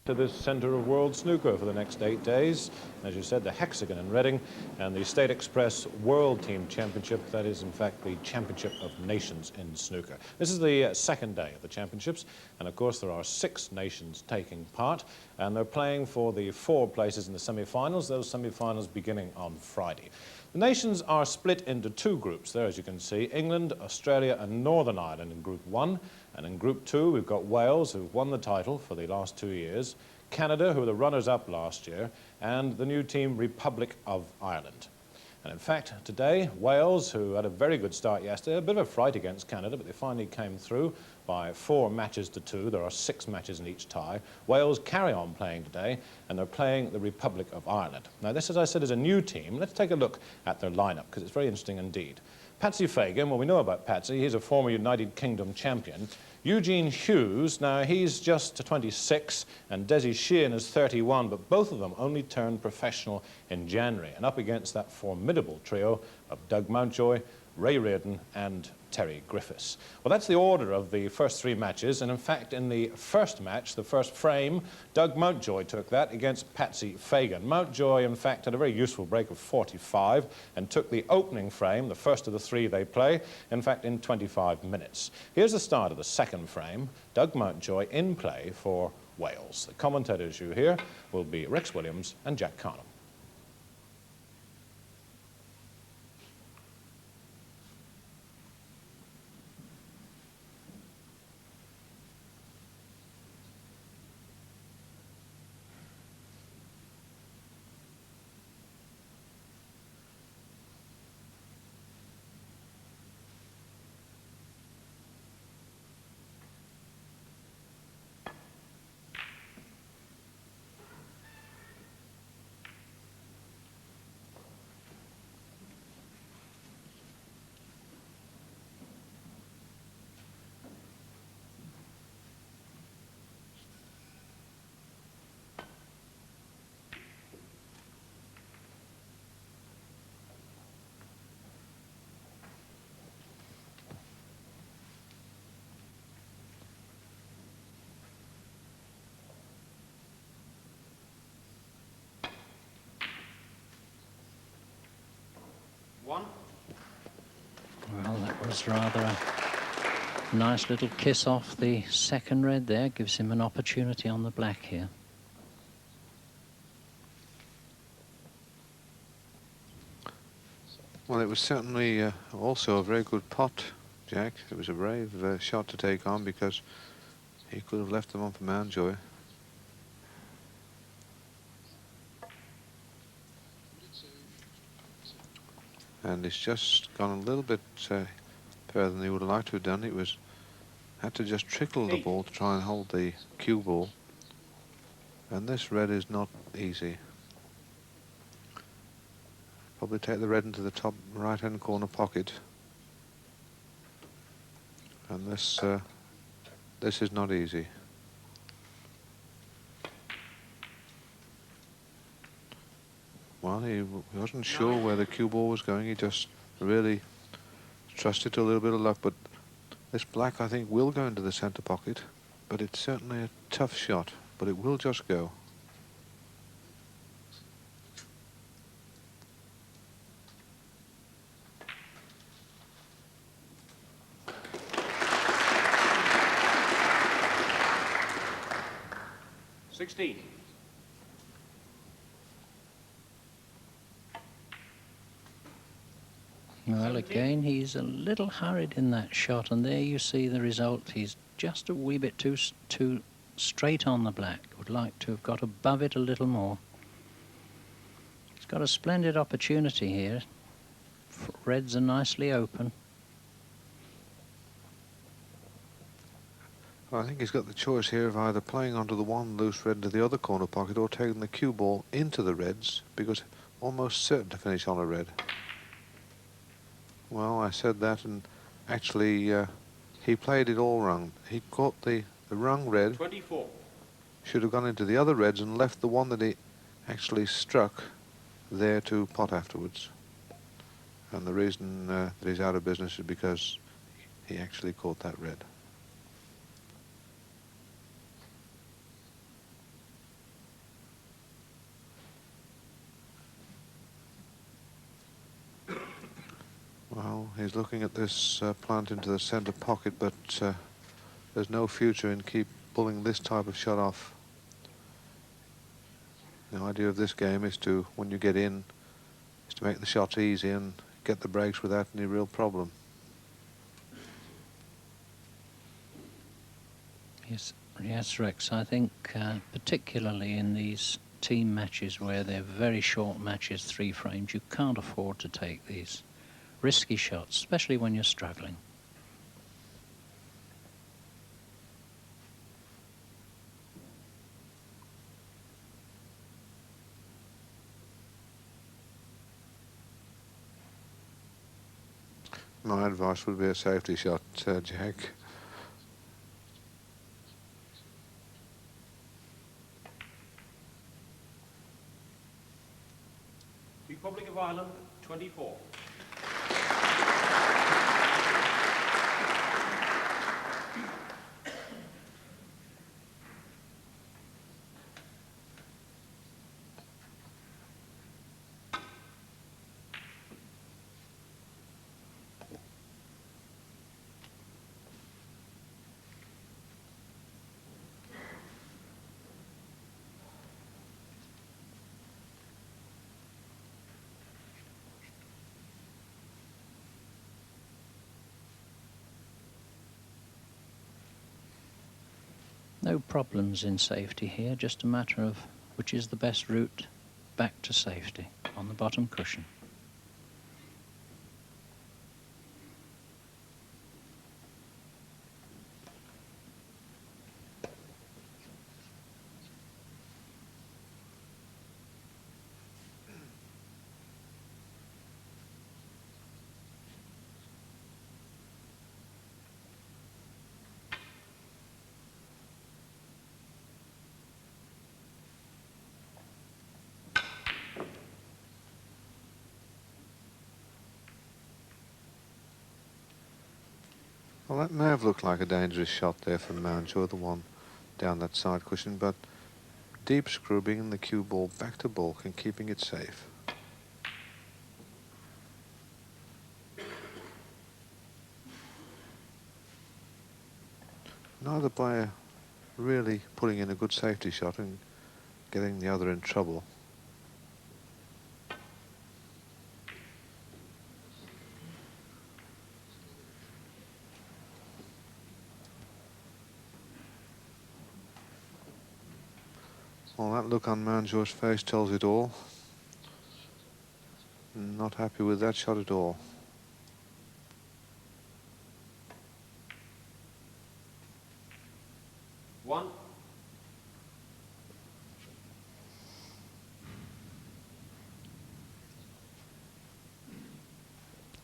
To this centre of world snooker for the next 8 days. As you said, the Hexagon in Reading and the State Express World Team Championship. That is, in fact, the Championship of Nations in snooker. This is the second day of the championships, and of course there are 6 nations taking part, and they're playing for the 4 places in the semi-finals, those semi-finals beginning on Friday. The nations are split into 2 groups there, as you can see. England, Australia and Northern Ireland in Group 1. And in Group 2, we've got Wales, who've won the title for the last 2 years, Canada, who were the runners-up last year, and the new team, Republic of Ireland. And in fact, today, Wales, who had a very good start yesterday, a bit of a fright against Canada, but they finally came through by 4 matches to 2. There are 6 matches in each tie. Wales carry on playing today, and they're playing the Republic of Ireland. Now, this, as I said, is a new team. Let's take a look at their lineup, because it's very interesting indeed. Patsy Fagan, well, we know about Patsy. He's a former United Kingdom champion. Eugene Hughes, now he's just 26, and Desi Sheehan is 31, but both of them only turned professional in January, and up against that formidable trio of Doug Mountjoy, Ray Reardon and Terry Griffiths. Well, that's the order of the first 3 matches, and in fact in the first match, the first frame, Doug Mountjoy took that against Patsy Fagan. Mountjoy in fact had a very useful break of 45 and took the opening frame, the first of the 3 they play, in fact in 25 minutes. Here's the start of the second frame, Doug Mountjoy in play for Wales. The commentators you hear will be Rex Williams and Jack Karnehm. Well, that was rather a nice little kiss off the second red there. Gives him an opportunity on the black here. Well, it was certainly also a very good pot, Jack. It was a brave shot to take on because he could have left them on for Mountjoy. And it's just gone a little bit further than he would have liked to have done. It was had to just trickle the ball to try and hold the cue ball. And this red is not easy. Probably take the red into the top right-hand corner pocket. And this is not easy. Well, he wasn't sure where the cue ball was going. He just really trusted to a little bit of luck. But this black, I think, will go into the centre pocket. But it's certainly a tough shot. But it will just go. Well, again, he's a little hurried in that shot, and there you see the result. He's just a wee bit too straight on the black. Would like to have got above it a little more. He's got a splendid opportunity here. Reds are nicely open. Well, I think he's got the choice here of either playing onto the one loose red into the other corner pocket or taking the cue ball into the reds, because almost certain to finish on a red. Well, I said that, and actually he played it all wrong. He caught the wrong red. 24. Should have gone into the other reds and left the one that he actually struck there to pot afterwards. And the reason that he's out of business is because he actually caught that red. Well, he's looking at this plant into the centre pocket, but there's no future in keep pulling this type of shot off. The idea of this game is to, when you get in, is to make the shots easy and get the breaks without any real problem. Yes, Rex, I think particularly in these team matches where they're very short matches, 3 frames, you can't afford to take these risky shots, especially when you're struggling. My advice would be a safety shot, Jack. Republic of Ireland, 24. No problems in safety here, just a matter of which is the best route back to safety on the bottom cushion. Well, that may have looked like a dangerous shot there from Mountjoy, the one down that side cushion, but deep screw bringing the cue ball back to balk and keeping it safe. Neither player really putting in a good safety shot and getting the other in trouble. Well, that look on Mountjoy's face tells it all. Not happy with that shot at all. One.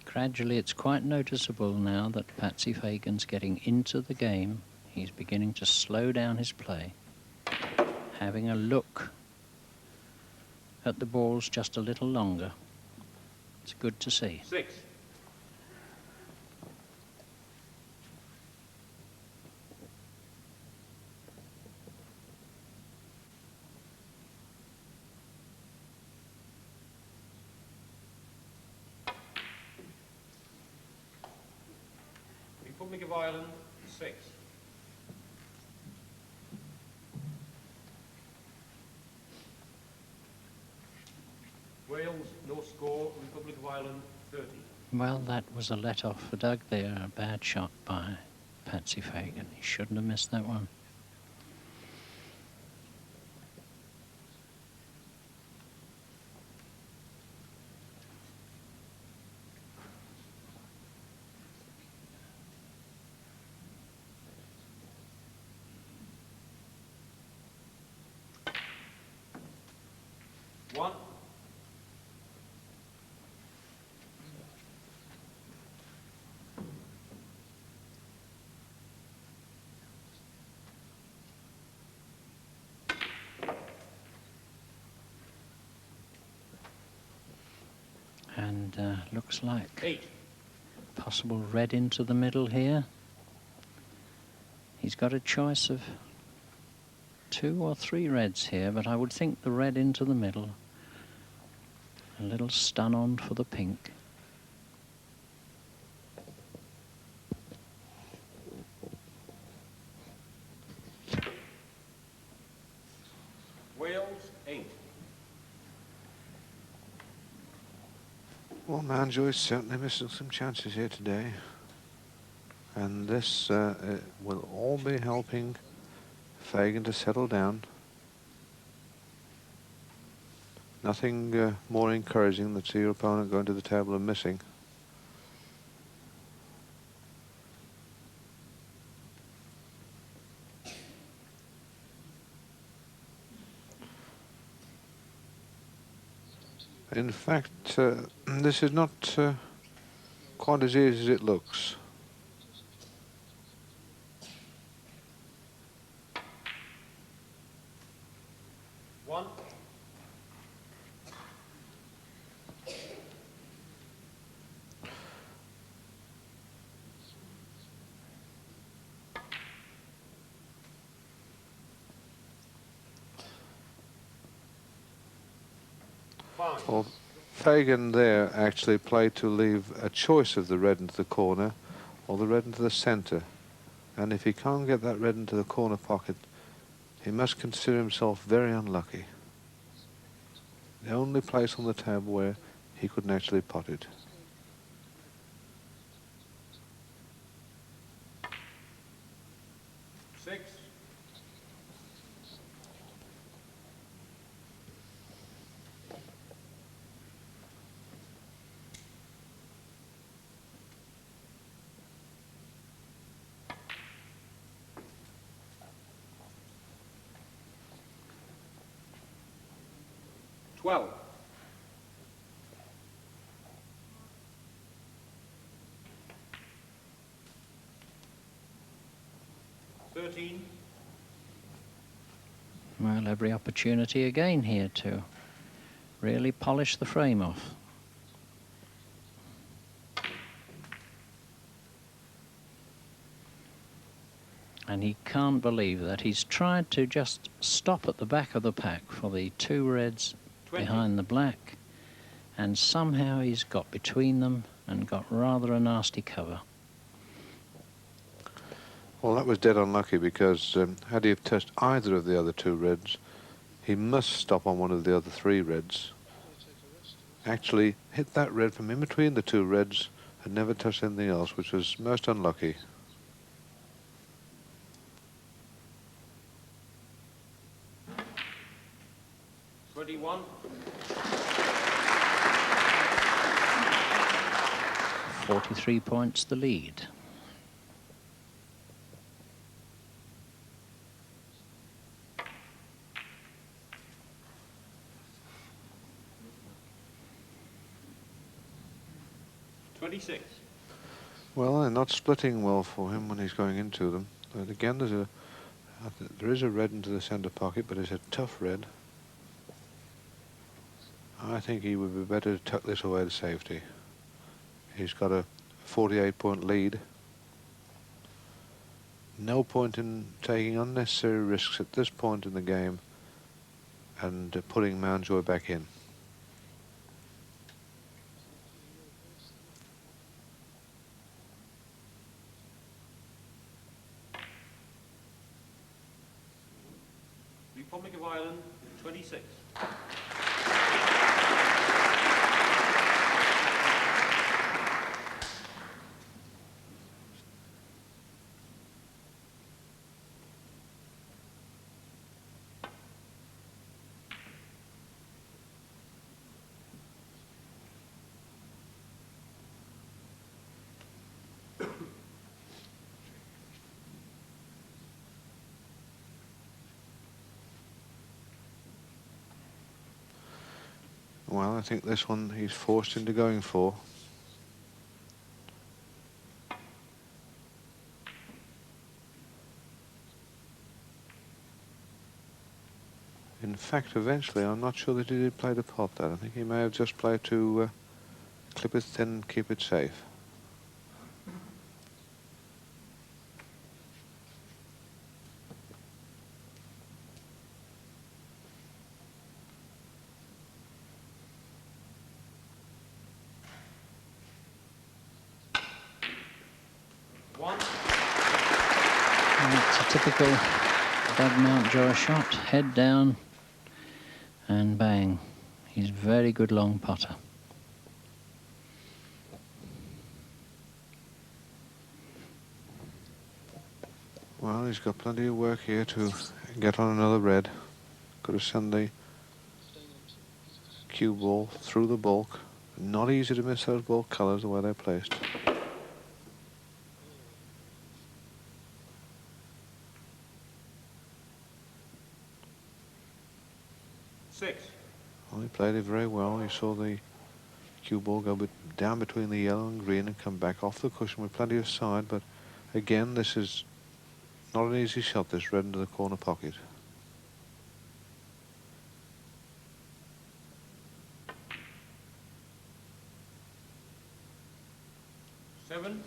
Gradually, it's quite noticeable now that Patsy Fagan's getting into the game. He's beginning to slow down his play, having a look at the balls just a little longer. It's good to see. 6. Republic of Ireland, 6. Wales, no score. Republic of Ireland, 30. Well, that was a let-off for Doug there. A bad shot by Patsy Fagan. He shouldn't have missed that one. One. And looks like 8. possible red into the middle here. He's got a choice of 2 or 3 reds here, but I would think the red into the middle. A little stun on for the pink. Wales 8. Well, Mountjoy is certainly missing some chances here today. And this will all be helping Fagan to settle down. Nothing more encouraging than to see your opponent going to the table and missing. In fact, this is not quite as easy as it looks. One. Well, Fagan there actually played to leave a choice of the red into the corner or the red into the centre. And if he can't get that red into the corner pocket, he must consider himself very unlucky. The only place on the table where he could naturally pot it. Six. Twelve. 13. Well, every opportunity again here to really polish the frame off. And he can't believe that he's tried to just stop at the back of the pack for the two reds 20. behind the black, and somehow he's got between them and got rather a nasty cover. Well, that was dead unlucky because had he have touched either of the other two reds, he must stop on one of the other three reds. Actually hit that red from in between the two reds and never touched anything else, which was most unlucky. One. 43 points the lead. Well, they're not splitting well for him when he's going into them. But again, there is a red into the centre pocket, but it's a tough red. I think he would be better to tuck this away to safety. He's got a 48-point lead. No point in taking unnecessary risks at this point in the game and putting Mountjoy back in. Republic of Ireland, 26. Well, I think this one he's forced into going for. In fact, eventually, I'm not sure that he did play to pot that. I think he may have just played to clip it thin and keep it safe. And it's a typical Doug Mountjoy shot, head down, And bang. He's a very good long putter. Well, he's got plenty of work here to get on another red. Got to send the cue ball through the bulk. Not easy to miss those bulk colours the way they're placed. Six. Well, he played it very well. You saw the cue ball go down between the yellow and green and come back off the cushion with plenty of side, but again, this is not an easy shot, this red into the corner pocket. Seven.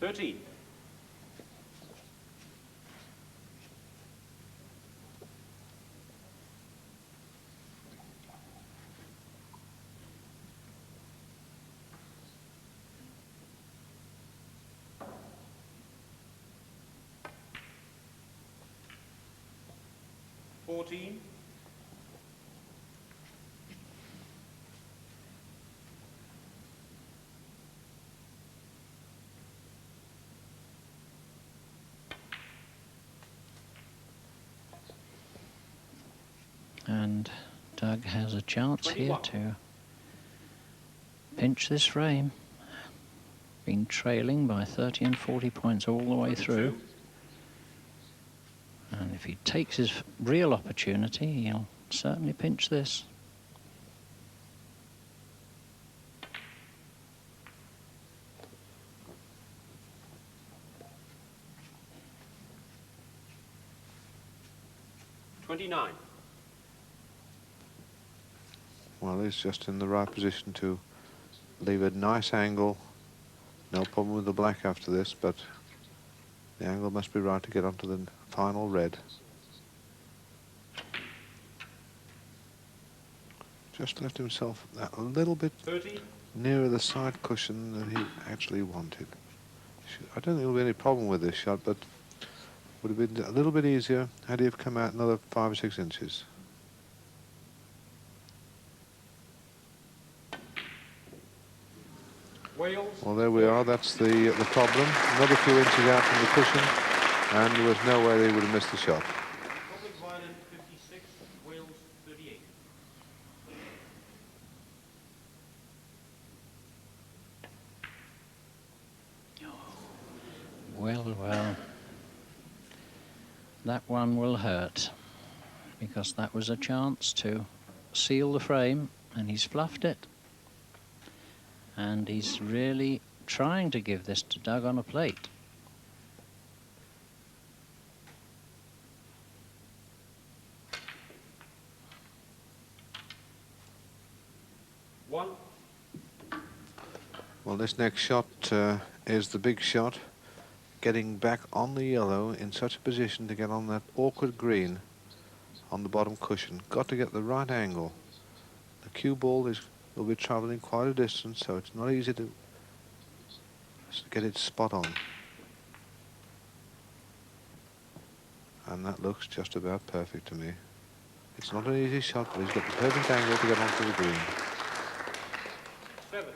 Thirteen. Fourteen. And Doug has a chance 21. here to pinch this frame. Been trailing by 30 and 40 points all the way through. 22. And if he takes his real opportunity, he'll certainly pinch this. $29. Well, he's just in the right position to leave a nice angle. No problem with the black after this, but the angle must be right to get onto the final red. Just left himself a little bit 30. nearer the side cushion than he actually wanted. I don't think there'll be any problem with this shot, but would have been a little bit easier had he have come out another 5 or 6 inches. Wales. Well, there we are. That's the problem. Another few inches out from the cushion, and there was no way they would have missed the shot. Public Violent 56. Wales 38. Well, well. That one will hurt, because that was a chance to seal the frame, and he's fluffed it. And he's really trying to give this to Doug on a plate. One. Well, this next shot is the big shot. Getting back on the yellow in such a position to get on that awkward green on the bottom cushion. Got to get the right angle. The cue ball will be travelling quite a distance, so it's not easy to get it spot on. And that looks just about perfect to me. It's not an easy shot, but he's got the perfect angle to get onto the green. 7.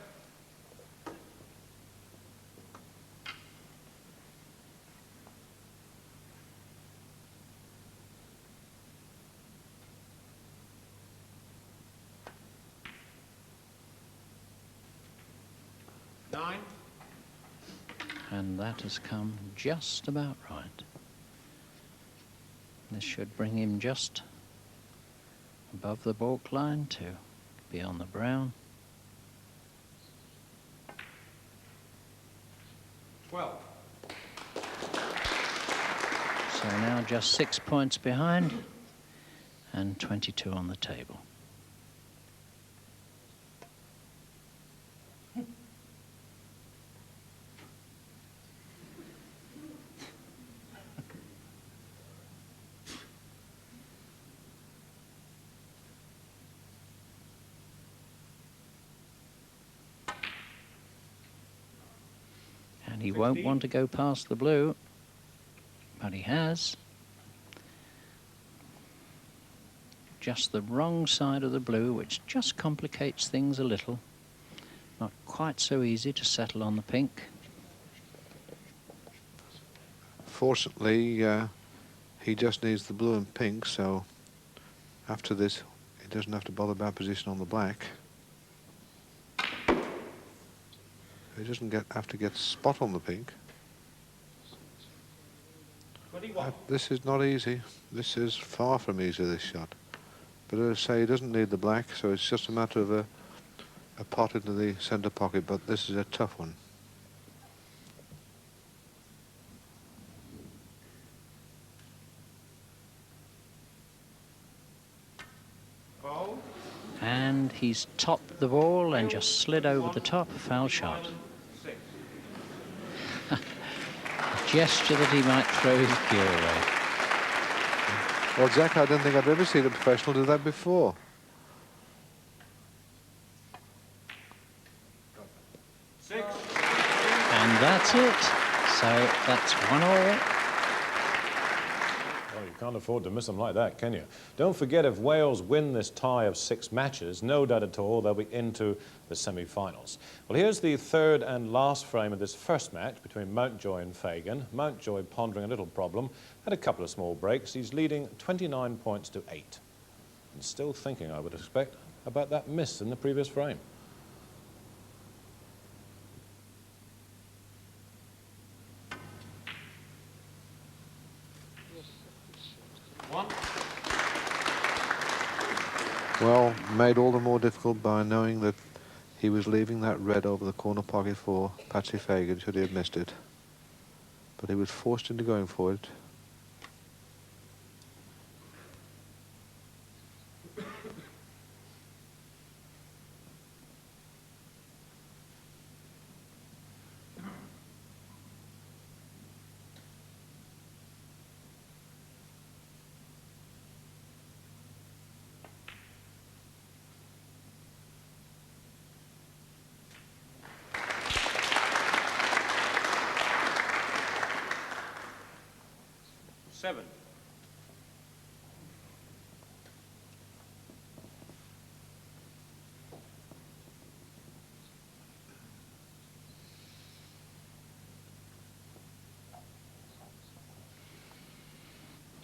Nine. And that has come just about right. This should bring him just above the balk line to be on the brown. 12. So now just 6 points behind and 22 on the table. He won't want to go past the blue, but he has. Just the wrong side of the blue, which just complicates things a little. Not quite so easy to settle on the pink. Fortunately, he just needs the blue and pink, so after this, he doesn't have to bother about position on the black. He doesn't have to get spot on the pink. This is not easy. This is far from easy, this shot. But as I say, he doesn't need the black, so it's just a matter of a pot into the centre pocket, but this is a tough one. And he's topped the ball and just slid over the top. Foul shot. A gesture that he might throw his cue away. Well, Jack, I don't think I've ever seen a professional do that before. And that's it. So that's 1-all. Well, you can't afford to miss them like that, can you? Don't forget, if Wales win this tie of 6 matches, no doubt at all they'll be into the semi-finals. Well, here's the third and last frame of this first match between Mountjoy and Fagan. Mountjoy pondering a little problem, had a couple of small breaks. He's leading 29 points to 8. And still thinking, I would expect, about that miss in the previous frame. Well, made all the more difficult by knowing that he was leaving that red over the corner pocket for Patsy Fagan should he have missed it. But he was forced into going for it. Seven.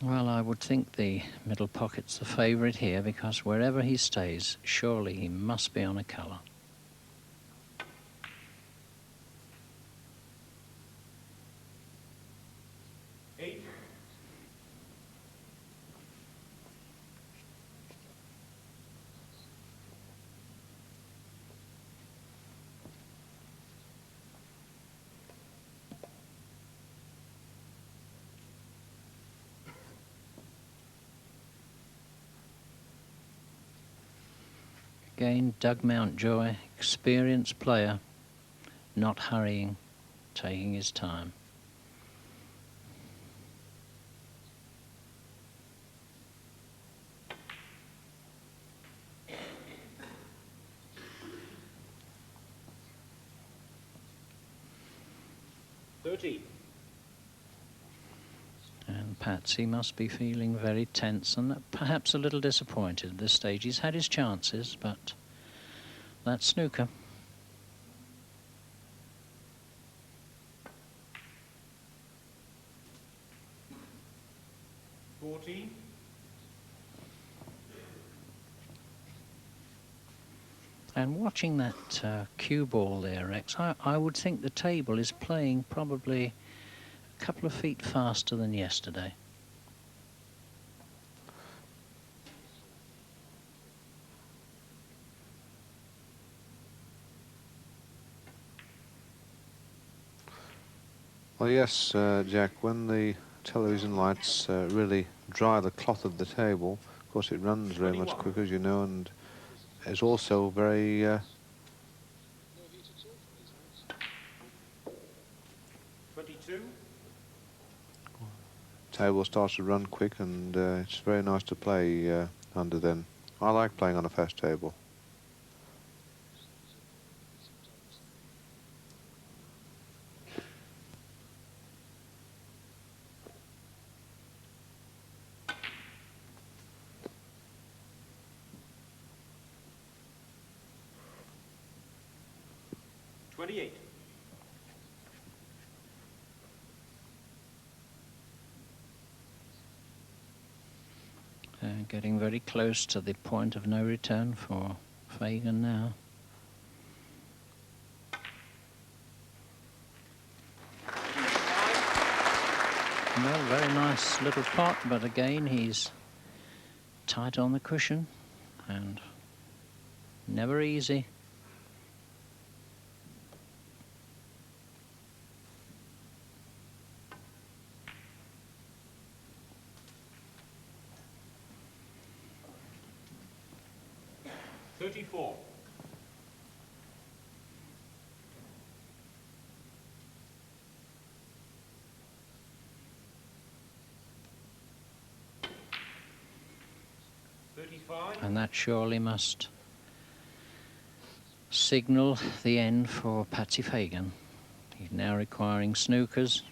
Well, I would think the middle pocket's the favourite here, because wherever he stays, surely he must be on a colour. Again, Doug Mountjoy, experienced player, not hurrying, taking his time. And Patsy must be feeling very tense and perhaps a little disappointed at this stage. He's had his chances, but that's snooker. And watching that cue ball there, Rex, I would think the table is playing probably a couple of feet faster than yesterday. Well, yes, Jack, when the television lights really dry the cloth of the table, of course it runs very much quicker, as you know, and is also very... table starts to run quick, and it's very nice to play under then. I like playing on a fast table. 28. Getting very close to the point of no return for Fagan now. Well, very nice little pot, but again he's tight on the cushion and never easy. $34. And that surely must signal the end for Patsy Fagan. He's now requiring snookers.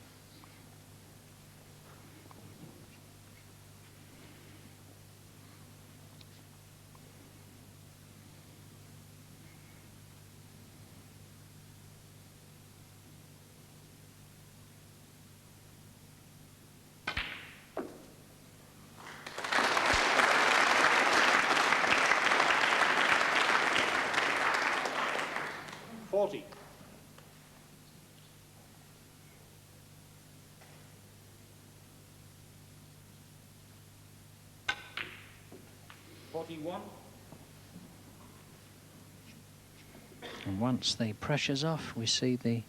$40. $41. And once the pressure's off, we see the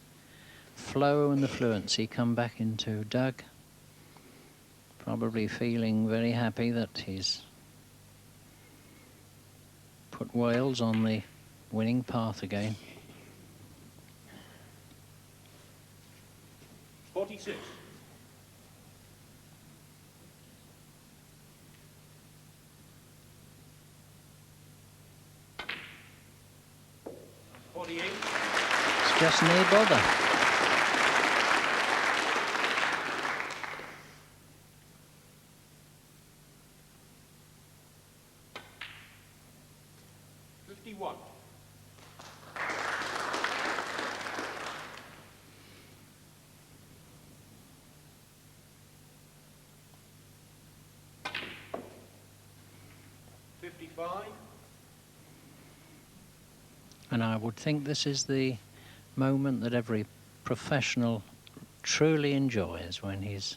flow and the fluency come back into Doug. Probably feeling very happy that he's put Wales on the winning path again. 46. It's just no bother. $51. And I would think this is the moment that every professional truly enjoys, when he's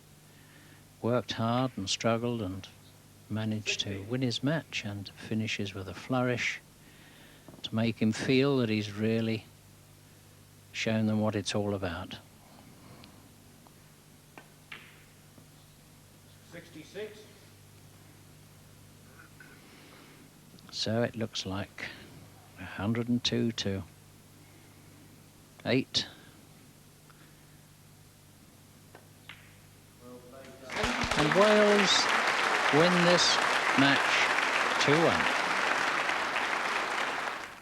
worked hard and struggled and managed to win his match and finishes with a flourish to make him feel that he's really shown them what it's all about. 66. So it looks like 102 to 8. And Wales win this match 2-1.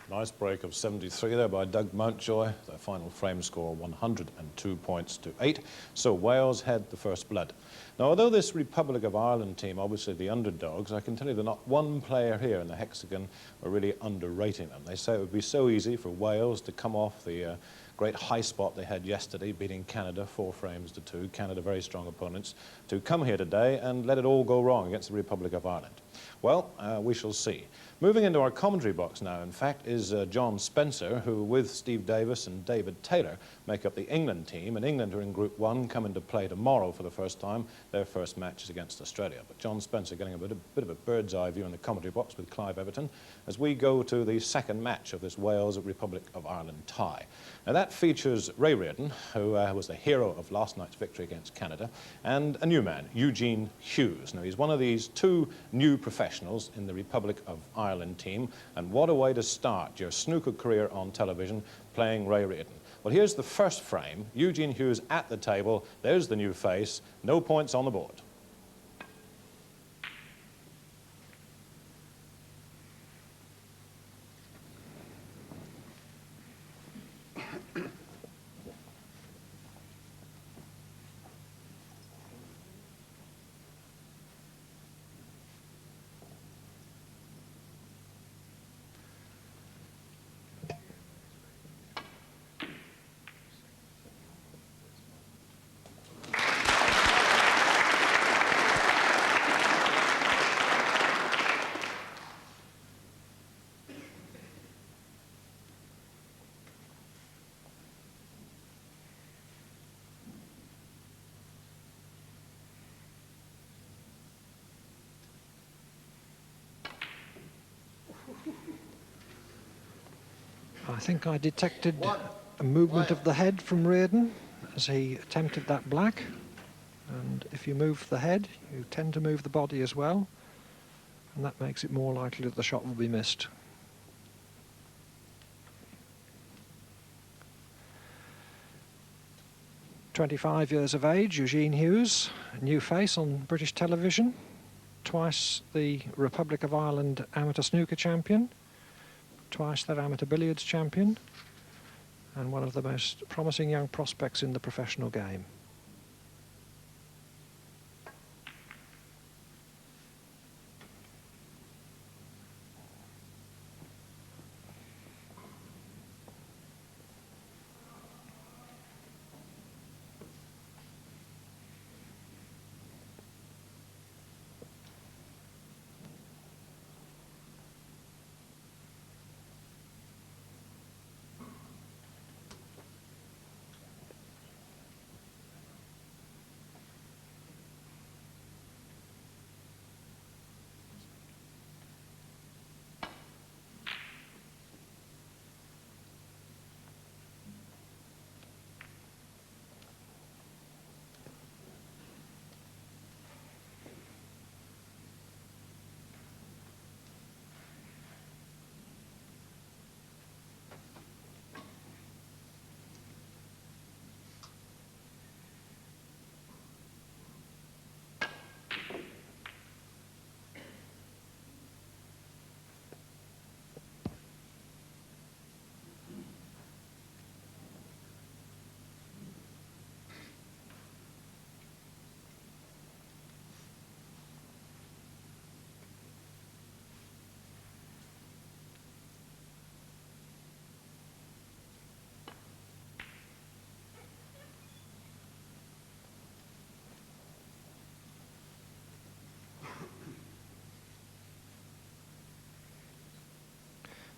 Nice break of 73 there by Doug Mountjoy. The final frame score 102 points to 8. So Wales had the first blood. Now, although this Republic of Ireland team, obviously the underdogs, I can tell you that not one player here in the Hexagon are really underrating them. They say it would be so easy for Wales to come off the great high spot they had yesterday, beating Canada 4 frames to 2. Canada, very strong opponents, to come here today and let it all go wrong against the Republic of Ireland. Well, we shall see. Moving into our commentary box now, in fact, is John Spencer, who with Steve Davis and David Taylor make up the England team. And England are in Group 1, come into play tomorrow for the first time. Their first match is against Australia. But John Spencer getting a bit of a bird's eye view in the commentary box with Clive Everton as we go to the second match of this Wales-Republic of Ireland tie. Now that features Ray Reardon, who was the hero of last night's victory against Canada, and a new man, Eugene Hughes. Now he's one of these 2 new professionals in the Republic of Ireland team, and what a way to start your snooker career on television, playing Ray Reardon. Well, here's the first frame. Eugene Hughes at the table. There's the new face. No points on the board. I think I detected a movement of the head from Reardon as he attempted that black. And if you move the head, you tend to move the body as well. And that makes it more likely that the shot will be missed. "25 years of age, Eugene Hughes, a new face on British television, twice the Republic of Ireland amateur snooker champion, twice their amateur billiards champion, and one of the most promising young prospects in the professional game."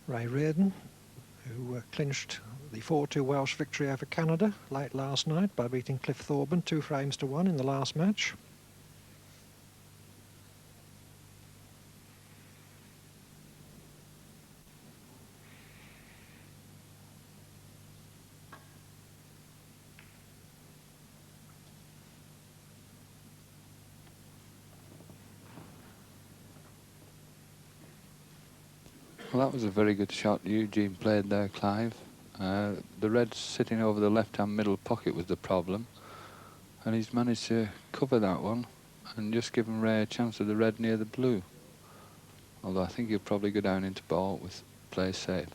Reardon, who clinched the 4-2 Welsh victory over Canada late last night by beating Cliff Thorburn 2 frames to 1 in the last match. Well, that was a very good shot Eugene played there, Clive. The red sitting over the left-hand middle pocket was the problem, and he's managed to cover that one and just given Ray a chance of the red near the blue. Although I think he'll probably go down into ball with play safe.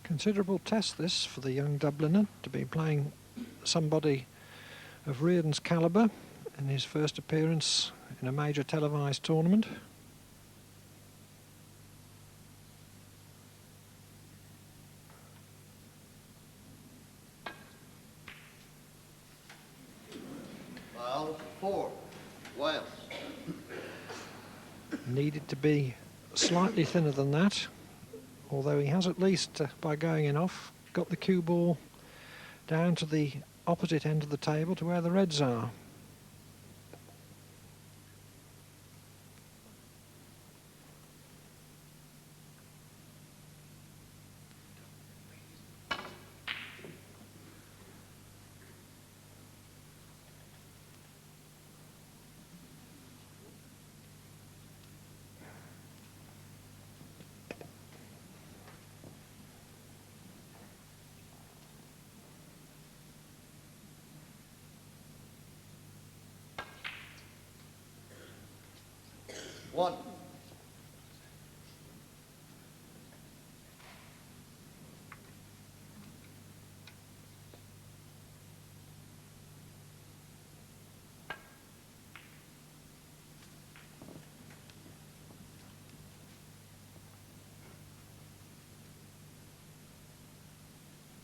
Considerable test this for the young Dubliner, to be playing somebody of Reardon's calibre in his first appearance in a major televised tournament. Well, 4, Wales. Needed to be slightly thinner than that, although he has at least, by going in off, got the cue ball down to the opposite end of the table to where the reds are. One.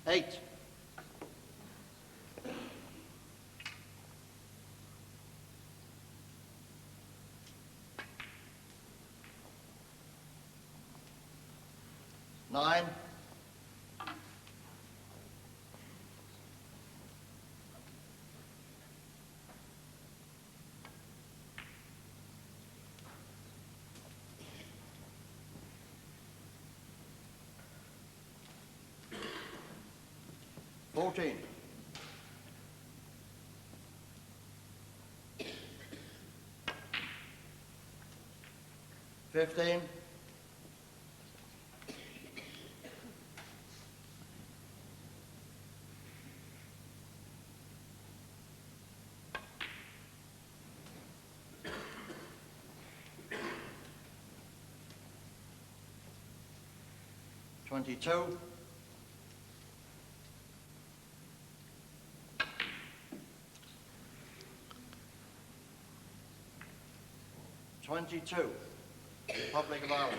Eight. Nine. 14. 15. 22. 22. Republic of Ireland.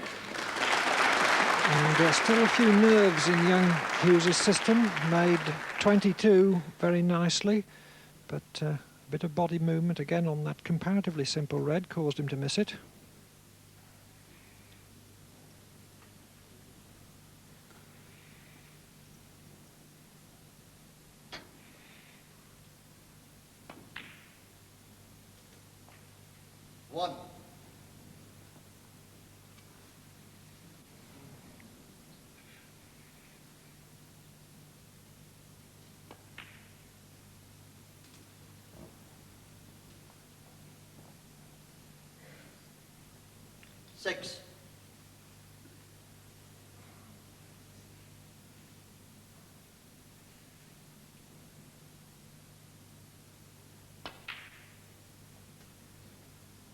And still a few nerves in young Hughes' system. Made 22 very nicely, but a bit of body movement again on that comparatively simple red caused him to miss it. One. 6.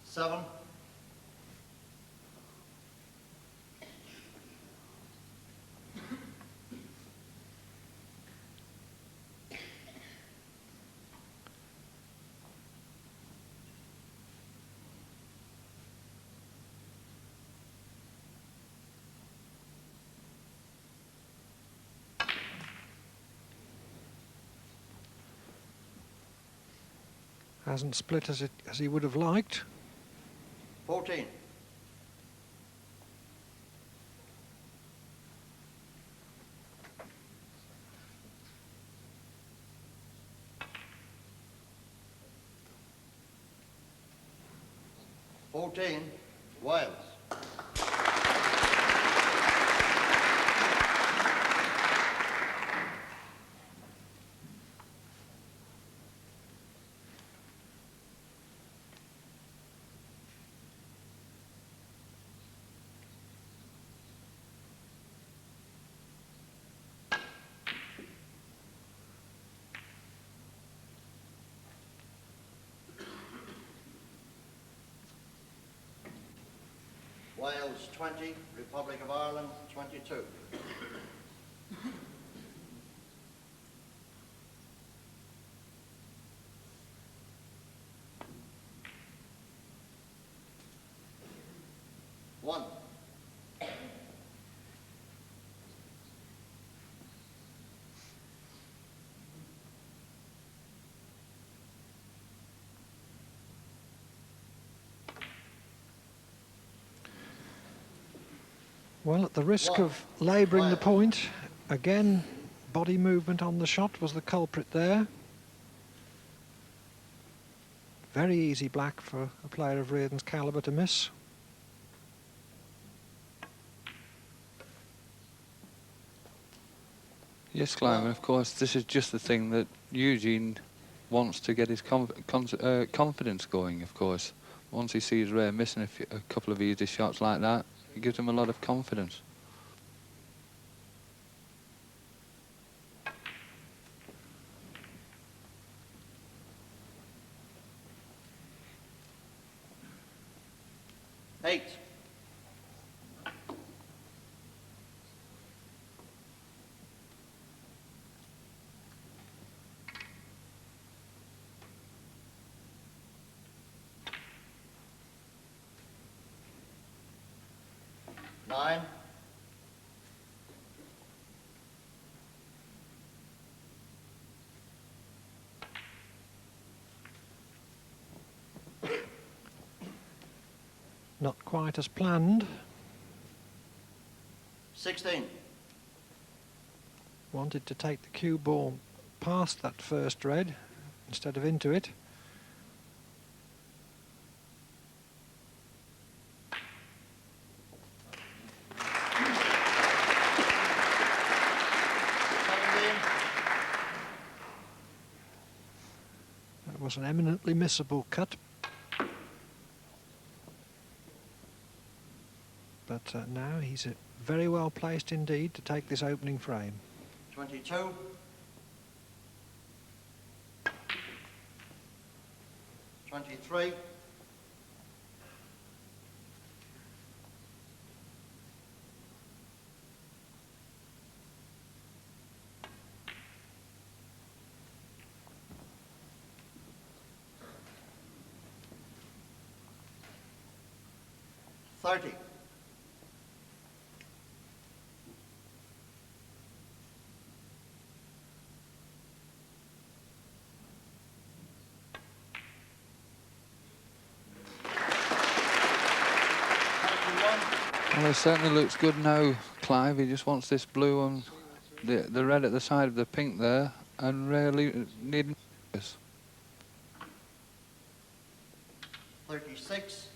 7. Hasn't split as he would have liked. 14. 14. Wales. Wales 20, Republic of Ireland 22. One. 'Well, at the risk of labouring the point, again, body movement on the shot was the culprit there. Very easy black for a player of Reardon's calibre to miss. Yes, Clive, and of course this is just the thing that Eugene wants to get his confidence going, of course. Once he sees Ray missing a couple of easy shots like that, it gives him a lot of confidence. Eight. 9. 'Not quite as planned. 16. Wanted to take the cue ball past that first red instead of into it. 17. was an eminently missable cut. But now he's very well placed indeed to take this opening frame. 22. 23. 30. 21. Well, it certainly looks good now, Clive. He just wants this blue and the red at the side of the pink there, and really needing this. 36.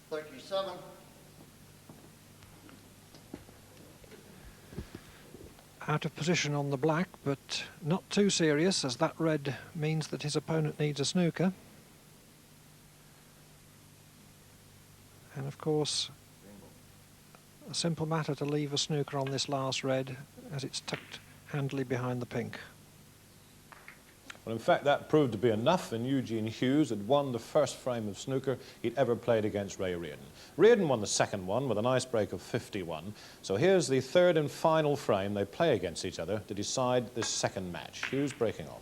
37. Out of position on the black, but not too serious, as that red means that his opponent needs a snooker. And of course, a simple matter to leave a snooker on this last red, as it's tucked handily behind the pink. Well, in fact, that proved to be enough, and Eugene Hughes had won the first frame of snooker he'd ever played against Reardon. Reardon won the second one with an ice break of 51. So here's the third and final frame they play against each other to decide this second match. Hughes breaking off.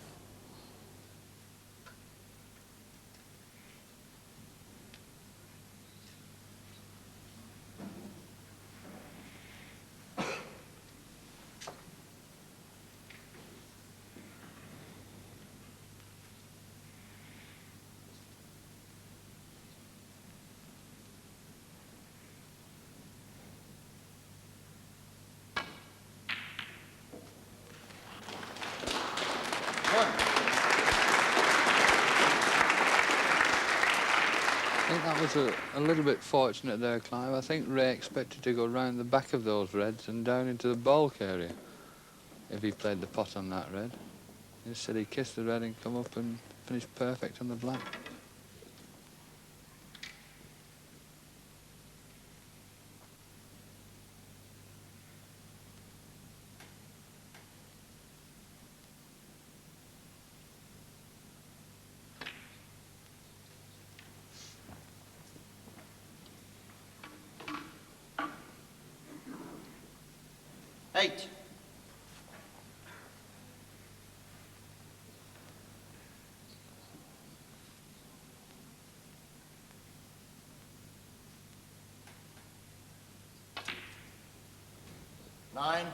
I think that was a little bit fortunate there, Clive. I think Ray expected to go round the back of those reds and down into the bulk area if he played the pot on that red. Instead he kissed the red and come up and finished perfect on the black. Eight. 9.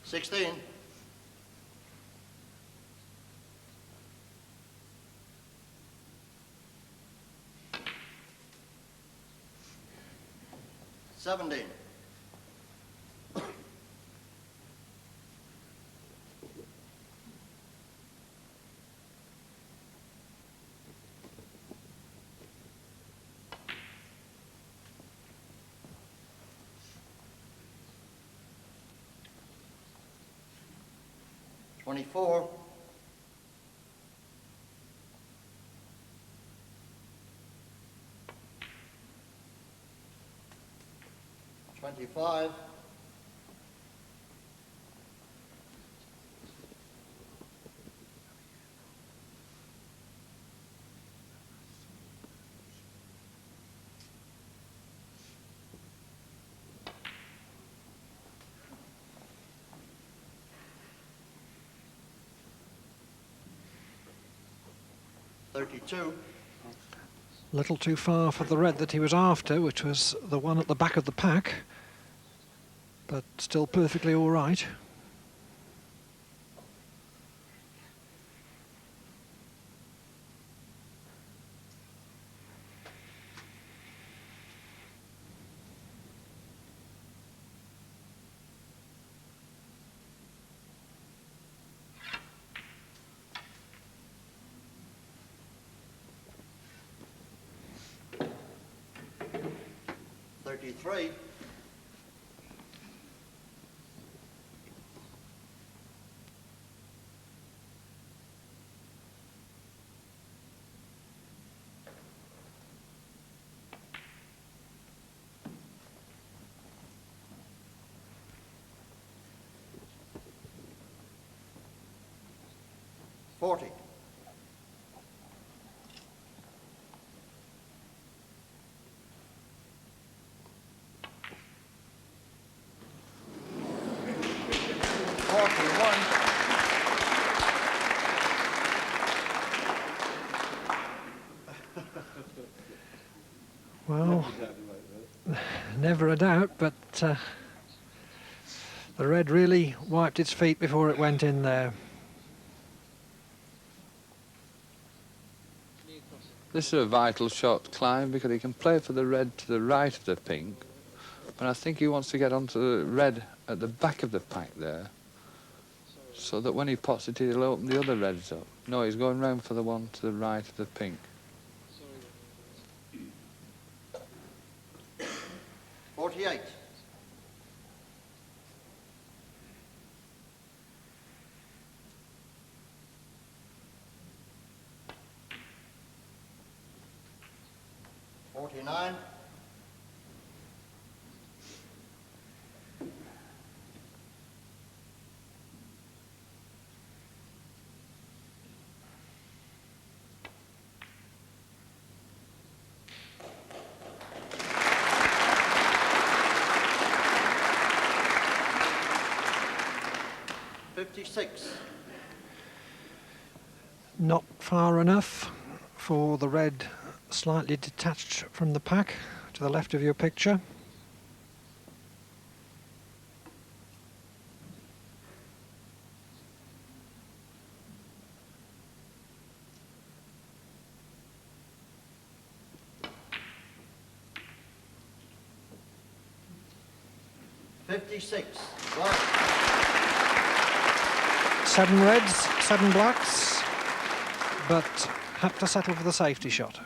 16. 17. 24. 25. 32. A little too far for the red that he was after, which was the one at the back of the pack, but still perfectly all right. 33. $40. Well, never a doubt, but the red really wiped its feet before it went in there. This is a vital shot, Clive, because he can play for the red to the right of the pink, but I think he wants to get onto the red at the back of the pack there, so that when he pots it, he'll open the other reds up. No, he's going round for the one to the right of the pink. 48. $49. $56. Not far enough for the red slightly detached from the pack to the left of your picture. $56. 7 reds, 7 blacks, but had to settle for the safety shot.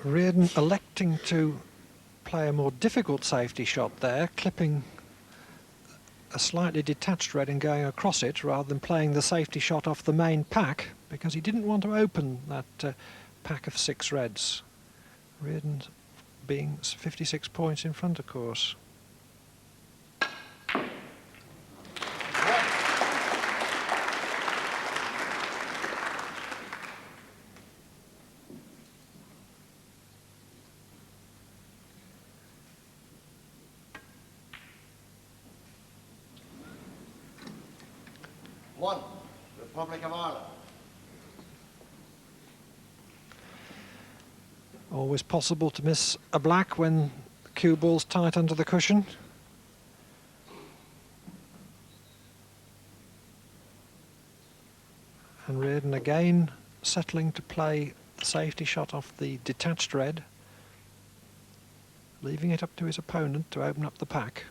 Reardon electing to play a more difficult safety shot there, clipping a slightly detached red and going across it rather than playing the safety shot off the main pack, because he didn't want to open that pack of 6 reds. Reardon being 56 points in front, of course. $1. Republic of Ireland. Always possible to miss a black when the cue ball's tight under the cushion. And Reardon again settling to play the safety shot off the detached red, leaving it up to his opponent to open up the pack.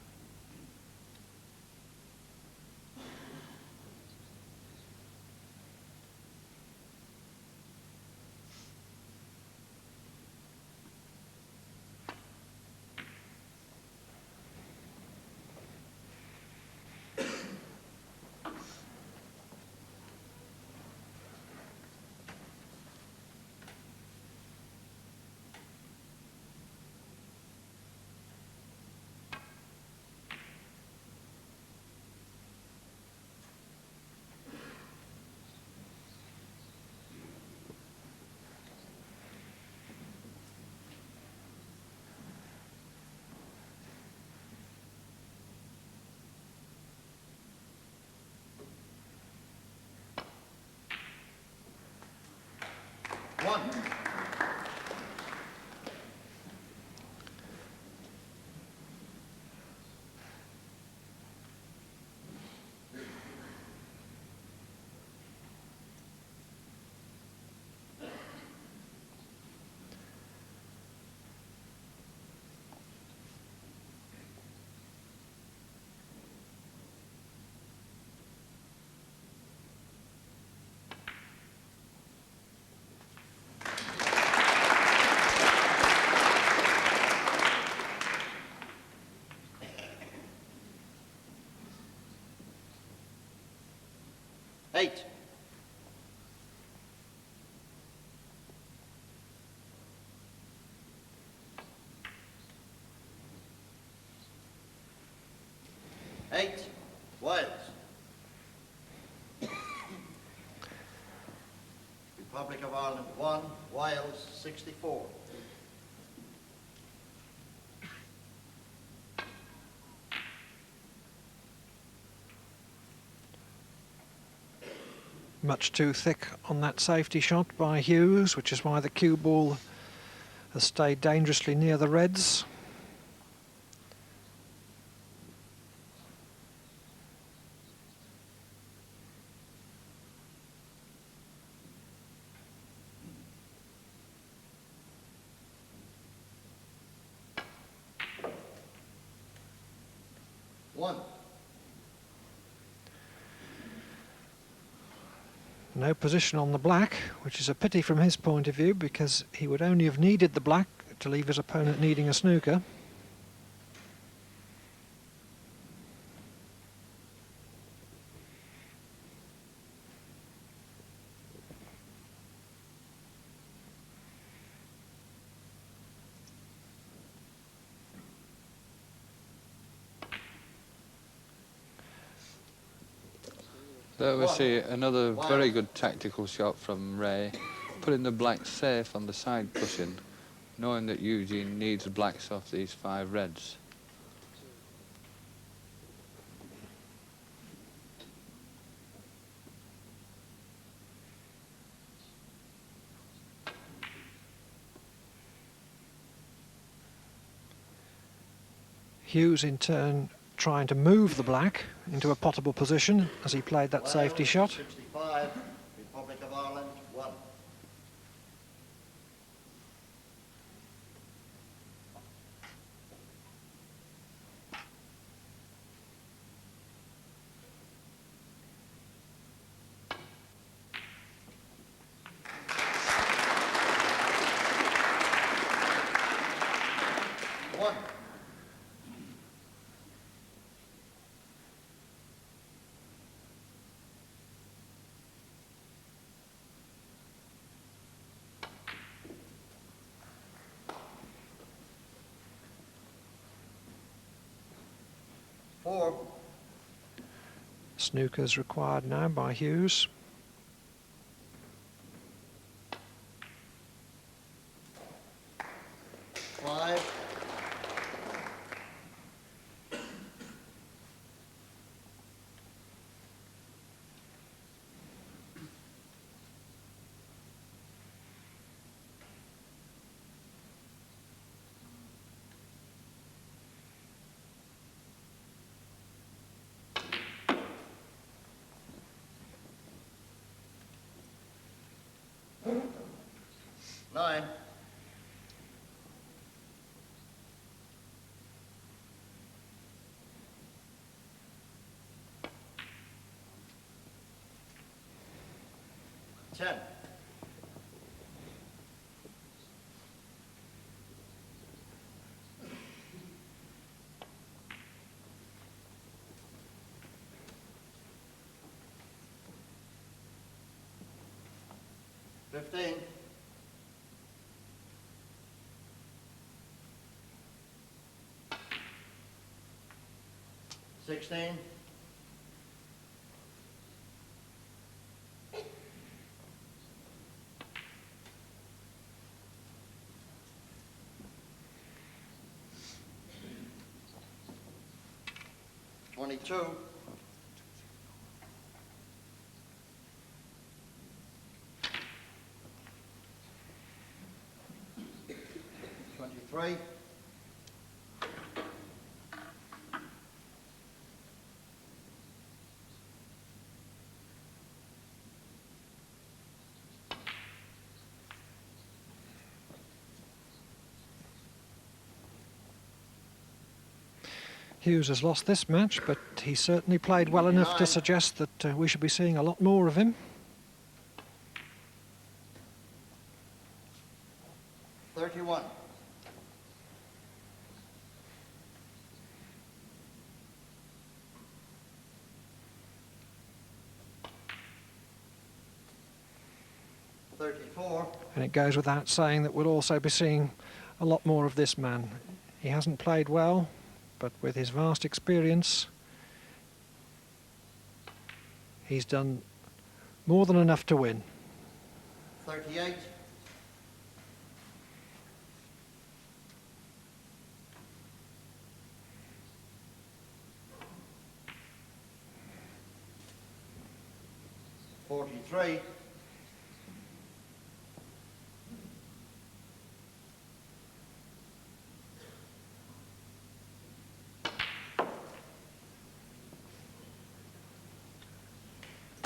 1. Eight. Eight. Wales. Republic of Ireland 1, Wales 64. Much too thick on that safety shot by Hughes, which is why the cue ball has stayed dangerously near the reds. One. No position on the black, which is a pity from his point of view, because he would only have needed the black to leave his opponent needing a snooker. There we see another very good tactical shot from Ray, putting the black safe on the side cushion, knowing that Eugene needs blacks off these 5 reds. Hughes in turn trying to move the black into a potable position as he played that safety shot. 65, Republic of Ireland 1. One. Four. Snookers required now by Hughes. Five. Nine. Ten. Fifteen. 16. 22. 23. Hughes has lost this match, but he certainly played well enough to suggest that we should be seeing a lot more of him. 31. And it goes without saying that we'll also be seeing a lot more of this man. He hasn't played well, but with his vast experience, he's done more than enough to win. 38. $43.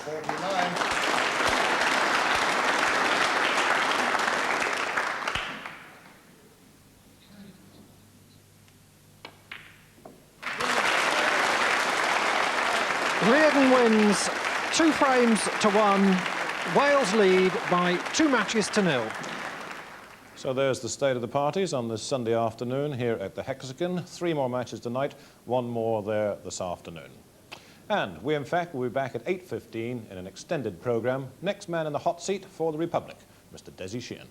49. Reardon wins 2 frames to 1. Wales lead by 2 matches to 0. So there's the state of the parties on this Sunday afternoon here at the Hexagon. 3 more matches tonight, 1 more there this afternoon. And we, in fact, will be back at 8:15 in an extended programme. Next man in the hot seat for the Republic, Mr. Desi Sheehan.